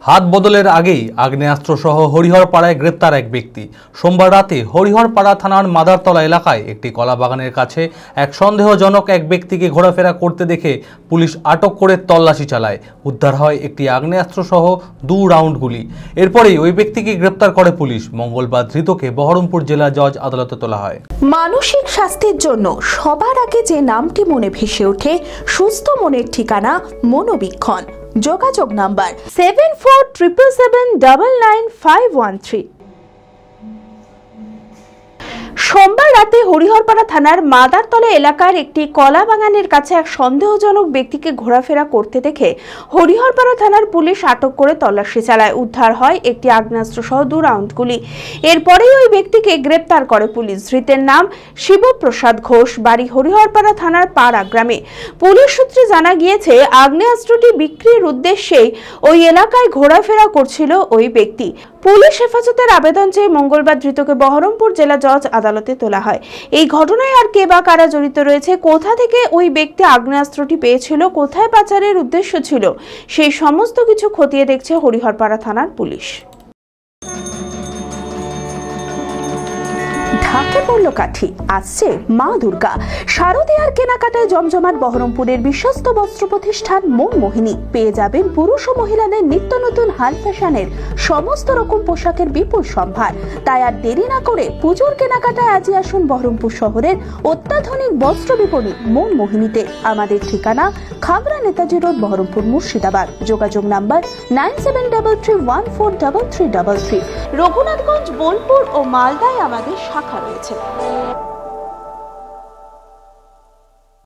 হাত বদলের আগেই আগ্নেয়াস্ত্র সহ হরিহরপাড়ায় গ্রেপ্তার এক ব্যক্তি। সোমবার রাতে হরিহরপাড়া থানার মাদারতলা এলাকায় একটি কলা বাগানের কাছে এক সন্দেহজনক এক ব্যক্তিকে ঘোরাফেরা করতে দেখে পুলিশ আটক করে তল্লাশি চালায়। উদ্ধার হয় একটি আগ্নেয়াস্ত্র সহ 2 রাউন্ড গুলি। এরপরেই ওই ব্যক্তিকে গ্রেপ্তার করে পুলিশ। মঙ্গলবার ধৃতকে বহরমপুর জেলা জজ আদালতে তোলা হয়। মানসিক স্বাস্থ্যের জন্য সবার আগে যে নামটি মনে ভেসে ওঠে, সুস্থ মনের ঠিকানা মনোবীক্ষণ। যোগাযোগ নাম্বার 7477799513। সোমবার রাতে হরিহরপাড়া থানার মাদারতলা এলাকার একটি কলা বাগানের কাছে এক সন্দেহজনক ব্যক্তিকে ঘোরাফেরা করতে দেখে হরিহরপাড়া থানার পুলিশ আটক করে তল্লাশি চালায়। উদ্ধার হয় একটি আগ্নেয়াস্ত্র সহ 2 রাউন্ড গুলি। এরপরেই ওই ব্যক্তিকে গ্রেপ্তার করে পুলিশ। ধৃতের নাম শিবপ্রসাদ ঘোষ, বাড়ি হরিহরপাড়া থানার পাড়া গ্রামে। পুলিশ সূত্রে জানা গিয়েছে, আগ্নেয়াস্ত্রটি বিক্রির উদ্দেশ্যেই ওই এলাকায় ঘোরাফেরা করছিল ওই ব্যক্তি। পুলিশ হেফাজতের আবেদন চেয়ে মঙ্গলবার ধৃতকে বহরমপুর জেলা জজ আদালতে তোলা হয়। এই ঘটনায় আর কে বা কারা জড়িত রয়েছে, কোথা থেকে ওই ব্যক্তি আগ্নেয়াস্ত্রটি পেয়েছিল, কোথায় পাচারের উদ্দেশ্য ছিল, সেই সমস্ত কিছু খতিয়ে দেখছে হরিহরপাড়া থানার পুলিশ। ঢাকে পড়ল কাঠি, আসছে মা দুর্গা। শারদীয়ার কেনাকাটায় জমজমাট বহরমপুরের বিশ্বস্ত বস্ত্র প্রতিষ্ঠান মন মোহিনী। পেয়ে যাবেন পুরুষ ও মহিলাদের নিত্য নতুন হাই ফ্যাশনের সমস্ত রকম পোশাকের বিপুল সম্ভার। তাই আর দেরি না করে পুজোর কেনাকাটায় আজই আসুন বহরমপুর শহরের অত্যাধুনিক বস্ত্র বিপণী মন মোহিনীতে। আমাদের ঠিকানা খাগড়া নেতাজি রোড, বহরমপুর, মুর্শিদাবাদ। যোগাযোগ নাম্বার 9733143333। রঘুনাথগঞ্জ, বোলপুর ও মালদায় আমাদের শাখা রয়েছে।